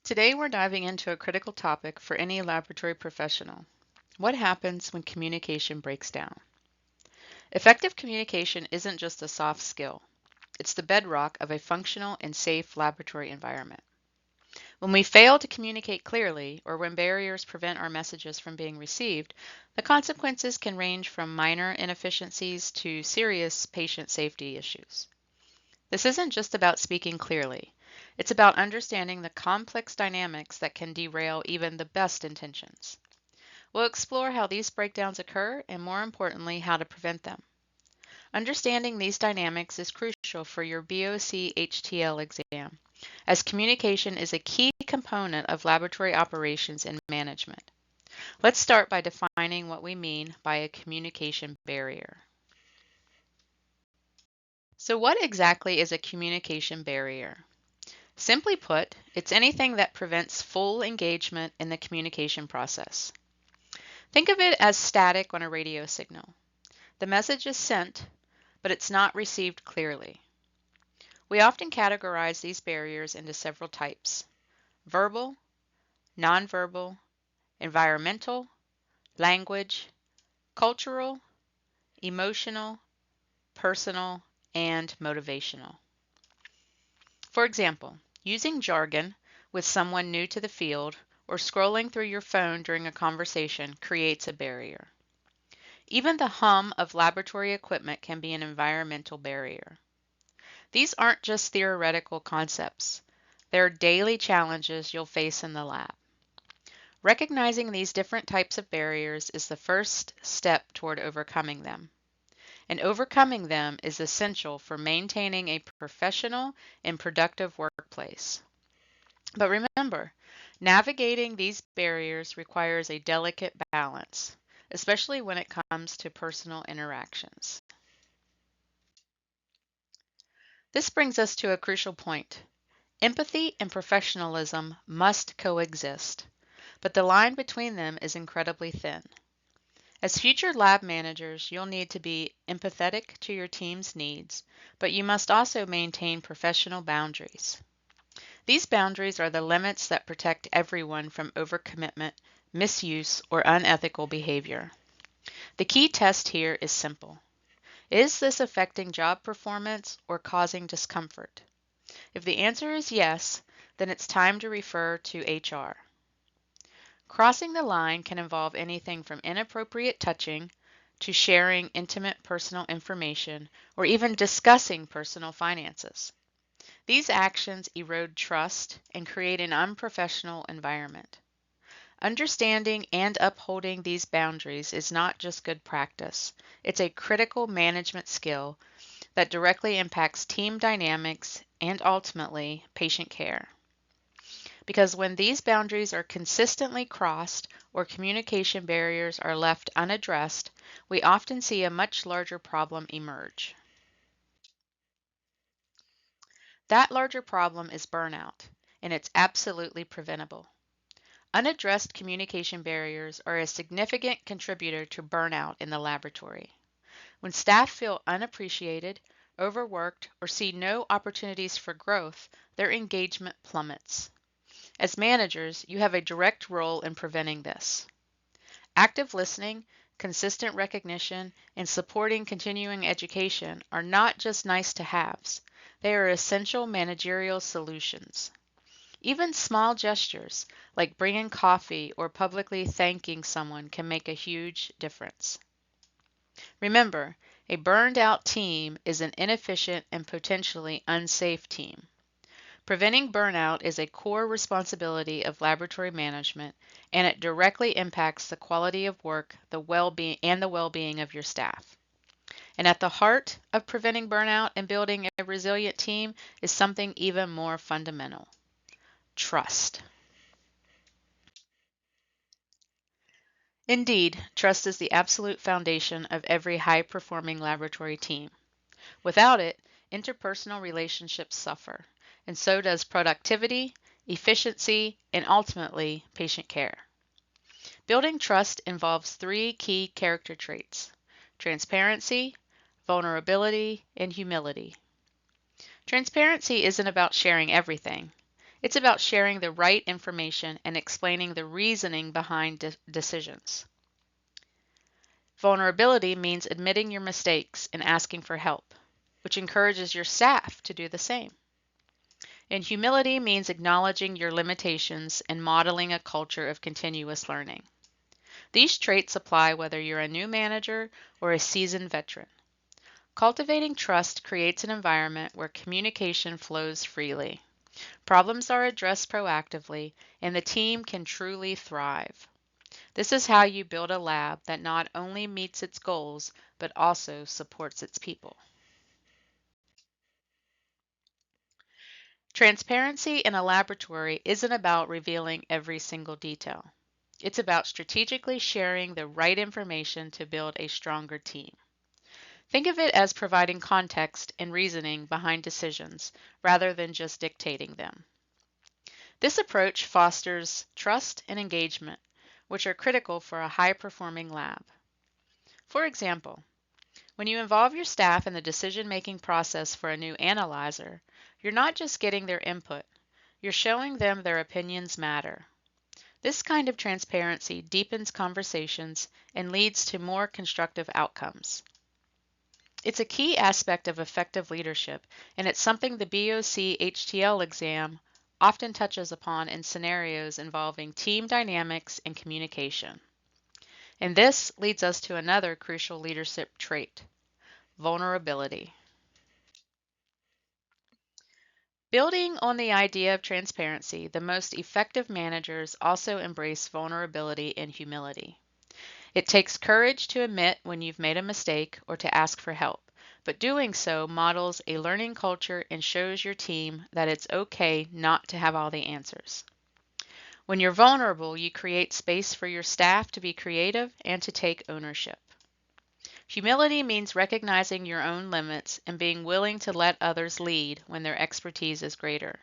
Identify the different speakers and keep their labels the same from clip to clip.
Speaker 1: Today we're diving into a critical topic for any laboratory professional. What happens when communication breaks down? Effective communication isn't just a soft skill. It's the bedrock of a functional and safe laboratory environment. When we fail to communicate clearly, or when barriers prevent our messages from being received, the consequences can range from minor inefficiencies to serious patient safety issues. This isn't just about speaking clearly. It's about understanding the complex dynamics that can derail even the best intentions. We'll explore how these breakdowns occur and, more importantly, how to prevent them. Understanding these dynamics is crucial for your BOC HTL exam, as communication is a key component of laboratory operations and management. Let's start by defining what we mean by a communication barrier. So, what exactly is a communication barrier? Simply put, it's anything that prevents full engagement in the communication process. Think of it as static on a radio signal. The message is sent, but it's not received clearly. We often categorize these barriers into several types: verbal, nonverbal, environmental, language, cultural, emotional, personal, and motivational. For example, using jargon with someone new to the field or scrolling through your phone during a conversation creates a barrier. Even the hum of laboratory equipment can be an environmental barrier. These aren't just theoretical concepts. They're daily challenges you'll face in the lab. Recognizing these different types of barriers is the first step toward overcoming them. And overcoming them is essential for maintaining a professional and productive workplace. But remember, navigating these barriers requires a delicate balance, especially when it comes to personal interactions. This brings us to a crucial point. Empathy and professionalism must coexist, but the line between them is incredibly thin. As future lab managers, you'll need to be empathetic to your team's needs, but you must also maintain professional boundaries. These boundaries are the limits that protect everyone from overcommitment, misuse, or unethical behavior. The key test here is simple. Is this affecting job performance or causing discomfort? If the answer is yes, then it's time to refer to HR. Crossing the line can involve anything from inappropriate touching to sharing intimate personal information or even discussing personal finances. These actions erode trust and create an unprofessional environment. Understanding and upholding these boundaries is not just good practice, it's a critical management skill that directly impacts team dynamics and ultimately patient care. Because when these boundaries are consistently crossed or communication barriers are left unaddressed, we often see a much larger problem emerge. That larger problem is burnout, and it's absolutely preventable. Unaddressed communication barriers are a significant contributor to burnout in the laboratory. When staff feel unappreciated, overworked, or see no opportunities for growth, their engagement plummets. As managers, you have a direct role in preventing this. Active listening, consistent recognition, and supporting continuing education are not just nice to haves. They are essential managerial solutions. Even small gestures, like bringing coffee or publicly thanking someone, can make a huge difference. Remember, a burned out team is an inefficient and potentially unsafe team. Preventing burnout is a core responsibility of laboratory management, and it directly impacts the quality of work, the well-being of your staff. And at the heart of preventing burnout and building a resilient team is something even more fundamental: trust. Indeed, trust is the absolute foundation of every high-performing laboratory team. Without it, interpersonal relationships suffer, and so does productivity, efficiency, and ultimately patient care. Building trust involves three key character traits: transparency, vulnerability, and humility. Transparency isn't about sharing everything. It's about sharing the right information and explaining the reasoning behind decisions. Vulnerability means admitting your mistakes and asking for help, which encourages your staff to do the same. And humility means acknowledging your limitations and modeling a culture of continuous learning. These traits apply whether you're a new manager or a seasoned veteran. Cultivating trust creates an environment where communication flows freely. Problems are addressed proactively, and the team can truly thrive. This is how you build a lab that not only meets its goals, but also supports its people. Transparency in a laboratory isn't about revealing every single detail. It's about strategically sharing the right information to build a stronger team. Think of it as providing context and reasoning behind decisions rather than just dictating them. This approach fosters trust and engagement, which are critical for a high-performing lab. For example, when you involve your staff in the decision-making process for a new analyzer, you're not just getting their input, you're showing them their opinions matter. This kind of transparency deepens conversations and leads to more constructive outcomes. It's a key aspect of effective leadership, and it's something the BOC HTL exam often touches upon in scenarios involving team dynamics and communication. And this leads us to another crucial leadership trait: vulnerability. Building on the idea of transparency, the most effective managers also embrace vulnerability and humility. It takes courage to admit when you've made a mistake or to ask for help, but doing so models a learning culture and shows your team that it's okay not to have all the answers. When you're vulnerable, you create space for your staff to be creative and to take ownership. Humility means recognizing your own limits and being willing to let others lead when their expertise is greater.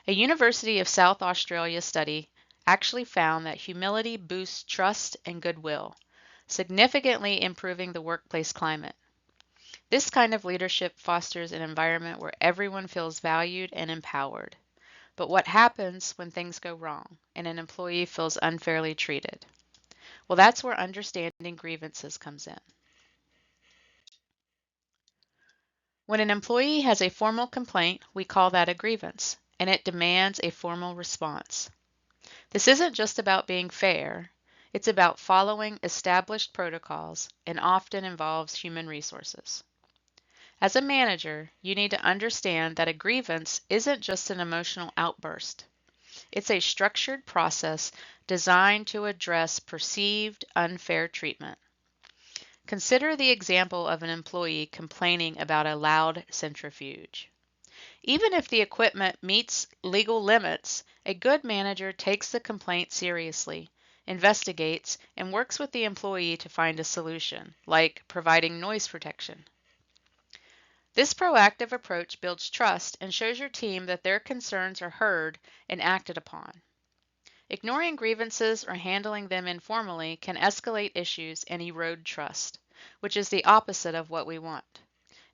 Speaker 1: A University of South Australia study actually found that humility boosts trust and goodwill, significantly improving the workplace climate. This kind of leadership fosters an environment where everyone feels valued and empowered. But what happens when things go wrong and an employee feels unfairly treated? Well, that's where understanding grievances comes in. When an employee has a formal complaint, we call that a grievance, and it demands a formal response. This isn't just about being fair, it's about following established protocols and often involves human resources. As a manager, you need to understand that a grievance isn't just an emotional outburst. It's a structured process designed to address perceived unfair treatment. Consider the example of an employee complaining about a loud centrifuge. Even if the equipment meets legal limits, a good manager takes the complaint seriously, investigates, and works with the employee to find a solution, like providing noise protection. This proactive approach builds trust and shows your team that their concerns are heard and acted upon. Ignoring grievances or handling them informally can escalate issues and erode trust, which is the opposite of what we want.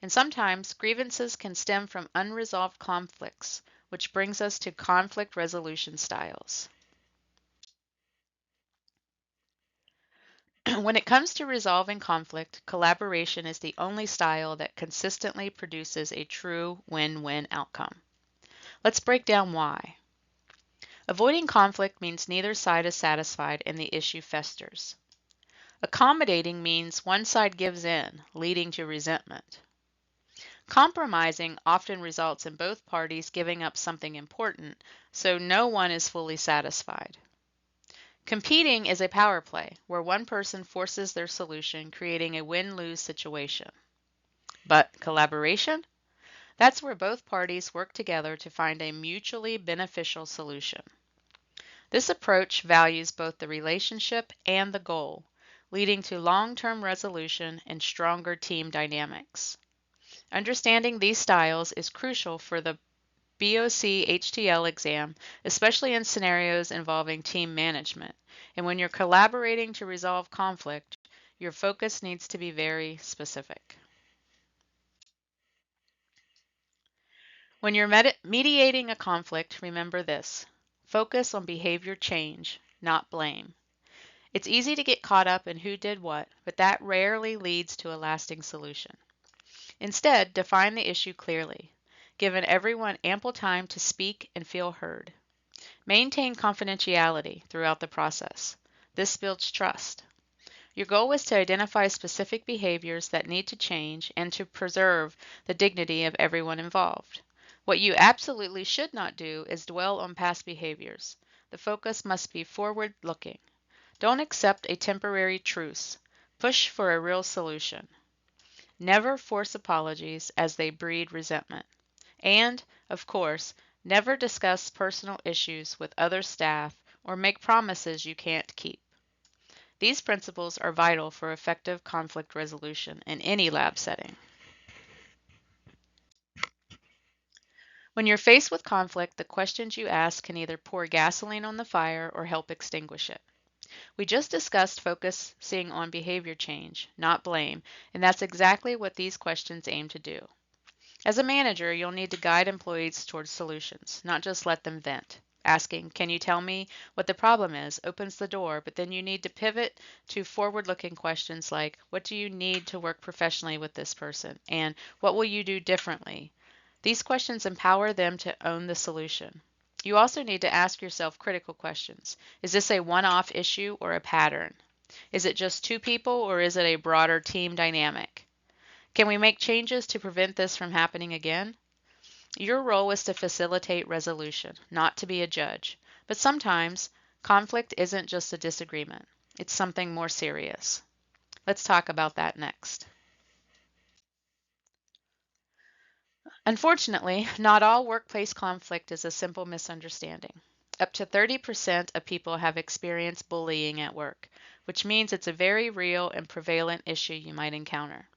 Speaker 1: And sometimes grievances can stem from unresolved conflicts, which brings us to conflict resolution styles. When it comes to resolving conflict, collaboration is the only style that consistently produces a true win-win outcome. Let's break down why. Avoiding conflict means neither side is satisfied and the issue festers. Accommodating means one side gives in, leading to resentment. Compromising often results in both parties giving up something important, so no one is fully satisfied. Competing is a power play, where one person forces their solution, creating a win-lose situation. But collaboration? That's where both parties work together to find a mutually beneficial solution. This approach values both the relationship and the goal, leading to long-term resolution and stronger team dynamics. Understanding these styles is crucial for the BOC HTL exam, especially in scenarios involving team management. And when you're collaborating to resolve conflict, your focus needs to be very specific. When you're mediating a conflict, remember this. Focus on behavior change, not blame. It's easy to get caught up in who did what, but that rarely leads to a lasting solution. Instead, define the issue clearly, giving everyone ample time to speak and feel heard. Maintain confidentiality throughout the process. This builds trust. Your goal is to identify specific behaviors that need to change and to preserve the dignity of everyone involved. What you absolutely should not do is dwell on past behaviors. The focus must be forward-looking. Don't accept a temporary truce. Push for a real solution. Never force apologies as they breed resentment. And, of course, never discuss personal issues with other staff or make promises you can't keep. These principles are vital for effective conflict resolution in any lab setting. When you're faced with conflict, the questions you ask can either pour gasoline on the fire or help extinguish it. We just discussed focusing on behavior change, not blame, and that's exactly what these questions aim to do. As a manager, you'll need to guide employees towards solutions, not just let them vent. Asking, "Can you tell me what the problem is?" opens the door, but then you need to pivot to forward-looking questions like, "What do you need to work professionally with this person?" and "What will you do differently?" These questions empower them to own the solution. You also need to ask yourself critical questions. Is this a one-off issue or a pattern? Is it just two people or is it a broader team dynamic? Can we make changes to prevent this from happening again? Your role is to facilitate resolution, not to be a judge. But sometimes, conflict isn't just a disagreement. It's something more serious. Let's talk about that next. Unfortunately, not all workplace conflict is a simple misunderstanding. Up to 30% of people have experienced bullying at work, which means it's a very real and prevalent issue you might encounter.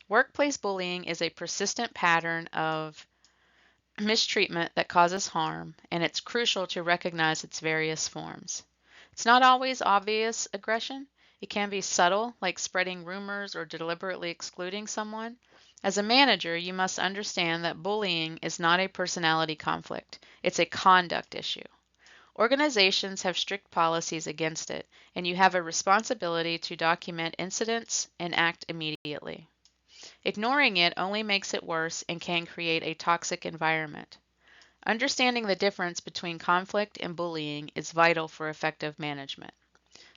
Speaker 1: Workplace bullying is a persistent pattern of mistreatment that causes harm, and it's crucial to recognize its various forms. It's not always obvious aggression. It can be subtle, like spreading rumors or deliberately excluding someone. As a manager, you must understand that bullying is not a personality conflict. It's a conduct issue. Organizations have strict policies against it, and you have a responsibility to document incidents and act immediately. Ignoring it only makes it worse and can create a toxic environment. Understanding the difference between conflict and bullying is vital for effective management.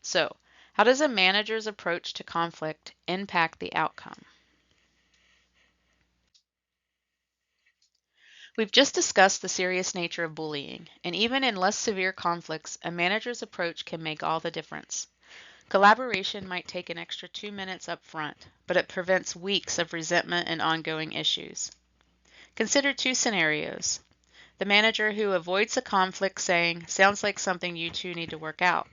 Speaker 1: So, how does a manager's approach to conflict impact the outcome? We've just discussed the serious nature of bullying, and even in less severe conflicts, a manager's approach can make all the difference. Collaboration might take an extra 2 minutes up front, but it prevents weeks of resentment and ongoing issues. Consider two scenarios. The manager who avoids the conflict saying, "Sounds like something you two need to work out."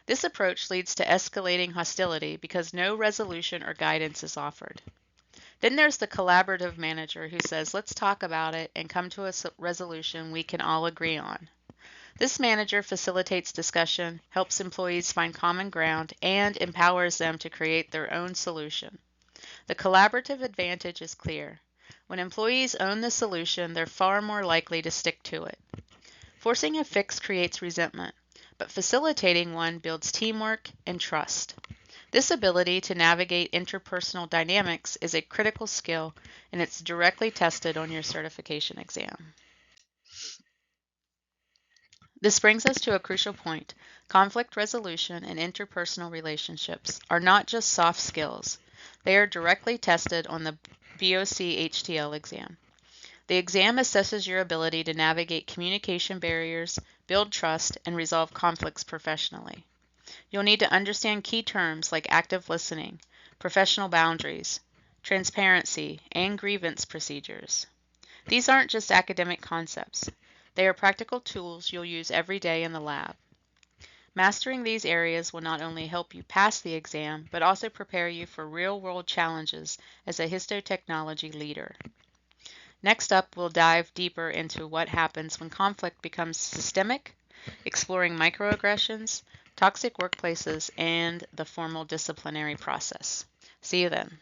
Speaker 1: This approach leads to escalating hostility because no resolution or guidance is offered. Then there's the collaborative manager who says, "Let's talk about it and come to a resolution we can all agree on." This manager facilitates discussion, helps employees find common ground, and empowers them to create their own solution. The collaborative advantage is clear. When employees own the solution, they're far more likely to stick to it. Forcing a fix creates resentment, but facilitating one builds teamwork and trust. This ability to navigate interpersonal dynamics is a critical skill, and it's directly tested on your certification exam. This brings us to a crucial point. Conflict resolution and interpersonal relationships are not just soft skills. They are directly tested on the BOC-HTL exam. The exam assesses your ability to navigate communication barriers, build trust, and resolve conflicts professionally. You'll need to understand key terms like active listening, professional boundaries, transparency, and grievance procedures. These aren't just academic concepts. They are practical tools you'll use every day in the lab. Mastering these areas will not only help you pass the exam, but also prepare you for real-world challenges as a histotechnology leader. Next up, we'll dive deeper into what happens when conflict becomes systemic, exploring microaggressions, toxic workplaces, and the formal disciplinary process. See you then.